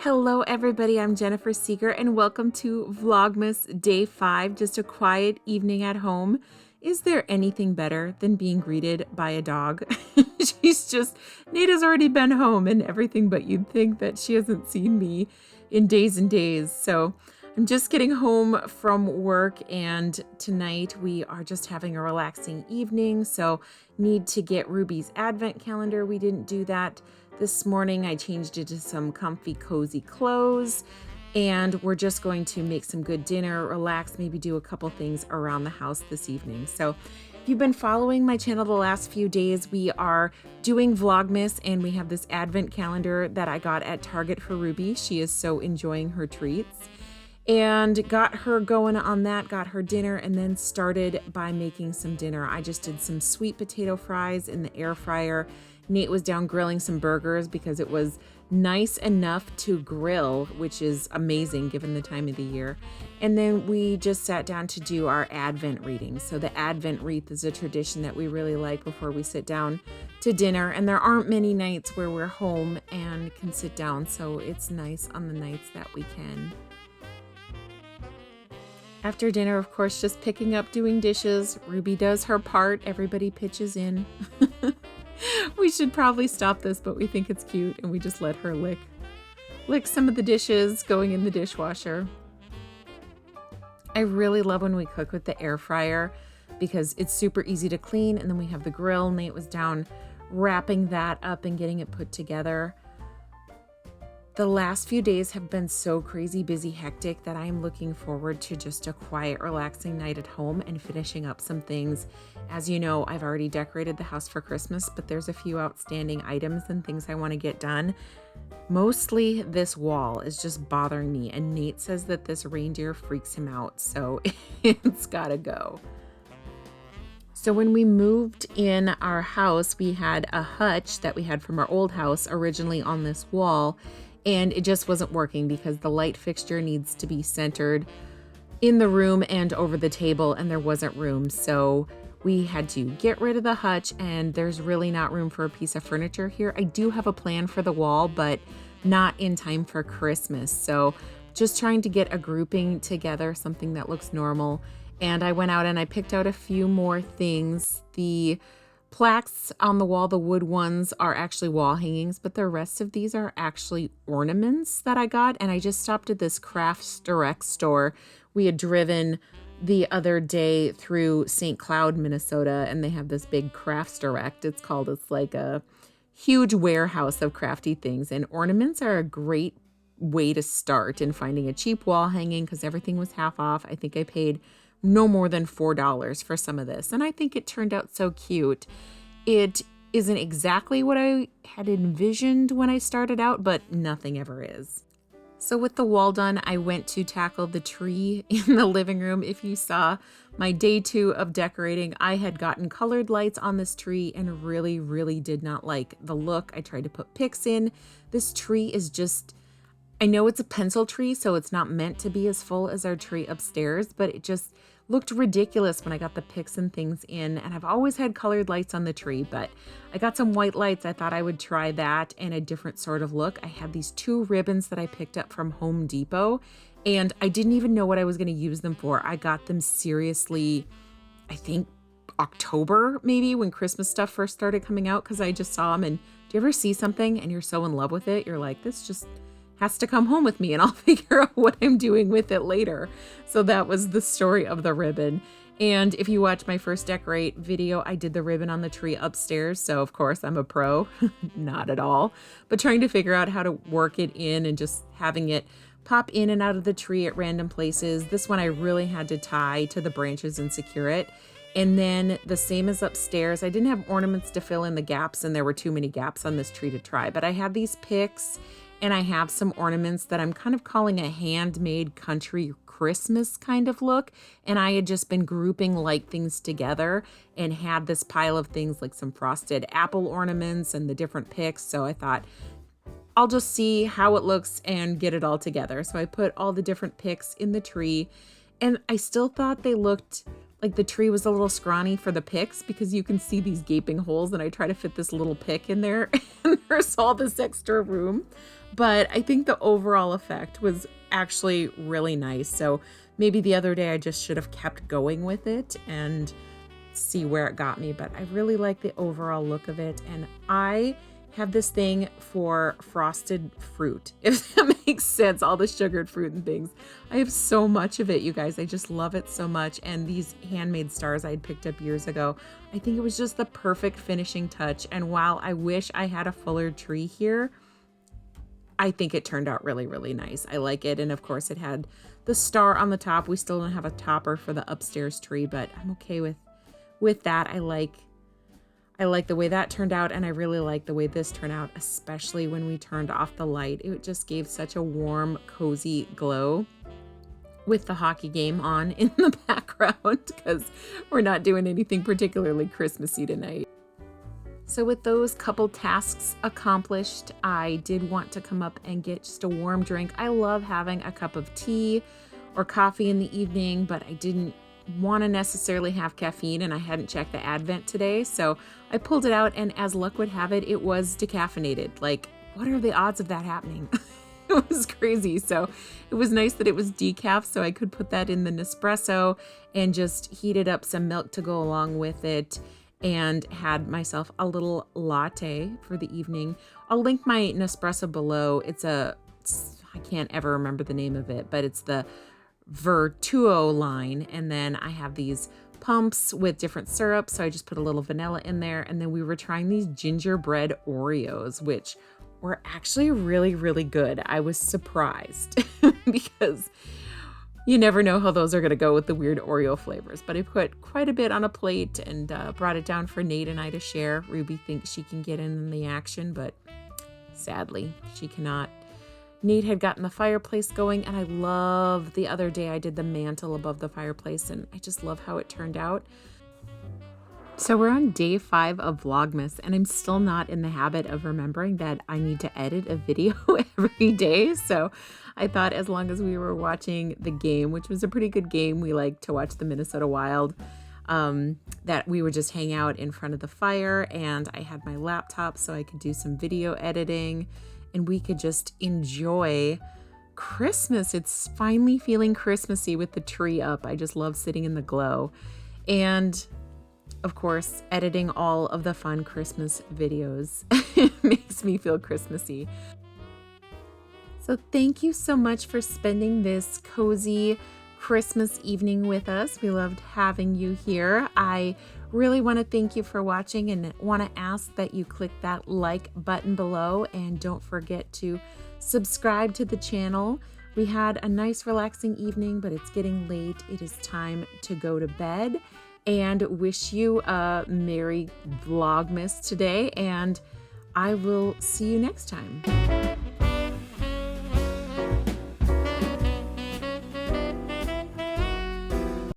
Hello everybody, I'm Jennifer Seeger and welcome to Vlogmas Day 5, just a quiet evening at home. Is there anything better than being greeted by a dog? Nada's already been home and everything, but you'd think that she hasn't seen me in days and days. So I'm just getting home from work and tonight we are just having a relaxing evening. So need to get Ruby's advent calendar. We didn't do that this morning. I changed it to some comfy, cozy clothes, and we're just going to make some good dinner, relax, maybe do a couple things around the house this evening. So if you've been following my channel the last few days, we are doing Vlogmas, and we have this advent calendar that I got at Target for Ruby. She is so enjoying her treats. And got her going on that, got her dinner, and then started by making some dinner. I just did some sweet potato fries in the air fryer. Nate was down grilling some burgers because it was nice enough to grill, which is amazing given the time of the year. And then we just sat down to do our Advent reading. So the Advent wreath is a tradition that we really like before we sit down to dinner. And there aren't many nights where we're home and can sit down. So it's nice on the nights that we can. After dinner, of course, just picking up, doing dishes. Ruby does her part. Everybody pitches in. We should probably stop this, but we think it's cute, and we just let her lick some of the dishes going in the dishwasher. I really love when we cook with the air fryer because it's super easy to clean, and then we have the grill. Nate was down wrapping that up and getting it put together. The last few days have been so crazy, busy, hectic that I am looking forward to just a quiet, relaxing night at home and finishing up some things. As you know, I've already decorated the house for Christmas, but there's a few outstanding items and things I want to get done. Mostly this wall is just bothering me, and Nate says that this reindeer freaks him out, so it's gotta go. So when we moved in our house, we had a hutch that we had from our old house originally on this wall, and it just wasn't working because the light fixture needs to be centered in the room and over the table, and there wasn't room. So we had to get rid of the hutch, and there's really not room for a piece of furniture here. I do have a plan for the wall, but not in time for Christmas. So just trying to get a grouping together, something that looks normal. And I went out and I picked out a few more things. The plaques on the wall, the wood ones, are actually wall hangings, but the rest of these are actually ornaments that I got. And I just stopped at this Crafts Direct store. We had driven the other day through St. Cloud, Minnesota, and they have this big Crafts Direct. It's like a huge warehouse of crafty things, and ornaments are a great way to start in finding a cheap wall hanging because everything was half off. I think I paid no more than $4 for some of this, and I think it turned out so cute. It isn't exactly what I had envisioned when I started out, but nothing ever is. So with the wall done, I went to tackle the tree in the living room. If you saw my day 2 of decorating, I had gotten colored lights on this tree and really, really did not like the look. I tried to put picks in. This tree is just, I know it's a pencil tree, so it's not meant to be as full as our tree upstairs, but it just looked ridiculous when I got the picks and things in. And I've always had colored lights on the tree, but I got some white lights. I thought I would try that and a different sort of look. I had these 2 ribbons that I picked up from Home Depot, and I didn't even know what I was going to use them for. I got them seriously, I think October maybe, when Christmas stuff first started coming out, because I just saw them. And do you ever see something and you're so in love with it? You're like, this just has to come home with me and I'll figure out what I'm doing with it later. So that was the story of the ribbon. And if you watch my first decorate video, I did the ribbon on the tree upstairs. So of course I'm a pro, not at all, but trying to figure out how to work it in and just having it pop in and out of the tree at random places. This one I really had to tie to the branches and secure it. And then the same as upstairs, I didn't have ornaments to fill in the gaps, and there were too many gaps on this tree to try, but I had these picks and I have some ornaments that I'm kind of calling a handmade country Christmas kind of look. And I had just been grouping like things together and had this pile of things like some frosted apple ornaments and the different picks. So I thought I'll just see how it looks and get it all together. So I put all the different picks in the tree, and I still thought they looked like the tree was a little scrawny for the picks because you can see these gaping holes, and I try to fit this little pick in there and there's all this extra room. But I think the overall effect was actually really nice. So maybe the other day I just should have kept going with it and see where it got me. But I really like the overall look of it. And I have this thing for frosted fruit, if that makes sense, all the sugared fruit and things. I have so much of it, you guys. I just love it so much. And these handmade stars I'd picked up years ago, I think it was just the perfect finishing touch. And while I wish I had a fuller tree here, I think it turned out really, really nice. I like it. And of course it had the star on the top. We still don't have a topper for the upstairs tree, but I'm okay with that. I like the way that turned out, and I really like the way this turned out, especially when we turned off the light. It just gave such a warm, cozy glow with the hockey game on in the background because we're not doing anything particularly Christmassy tonight. So with those couple tasks accomplished, I did want to come up and get just a warm drink. I love having a cup of tea or coffee in the evening, but I didn't want to necessarily have caffeine, and I hadn't checked the advent today, so I pulled it out, and as luck would have it, it was decaffeinated. Like, what are the odds of that happening? It was crazy. So it was nice that it was decaf, so I could put that in the Nespresso and just heated up some milk to go along with it, and had myself a little latte for the evening. I'll link my Nespresso below. I can't ever remember the name of it, but it's the Vertuo line, and then I have these pumps with different syrups, so I just put a little vanilla in there. And then we were trying these gingerbread Oreos, which were actually really, really good. I was surprised because you never know how those are going to go with the weird Oreo flavors. But I put quite a bit on a plate and brought it down for Nate and I to share. Ruby thinks she can get in the action, but sadly she cannot. Nate had gotten the fireplace going, and I love the other day I did the mantle above the fireplace, and I just love how it turned out. So we're on day 5 of Vlogmas, and I'm still not in the habit of remembering that I need to edit a video every day. So I thought as long as we were watching the game, which was a pretty good game, we like to watch the Minnesota Wild, that we would just hang out in front of the fire, and I had my laptop so I could do some video editing. And we could just enjoy Christmas. It's finally feeling Christmassy with the tree up. I just love sitting in the glow. And of course, editing all of the fun Christmas videos makes me feel Christmassy. So thank you so much for spending this cozy Christmas evening with us. We loved having you here. I really want to thank you for watching and want to ask that you click that like button below, and don't forget to subscribe to the channel. We had a nice relaxing evening, but it's getting late. It is time to go to bed, and wish you a Merry Vlogmas today, and I will see you next time.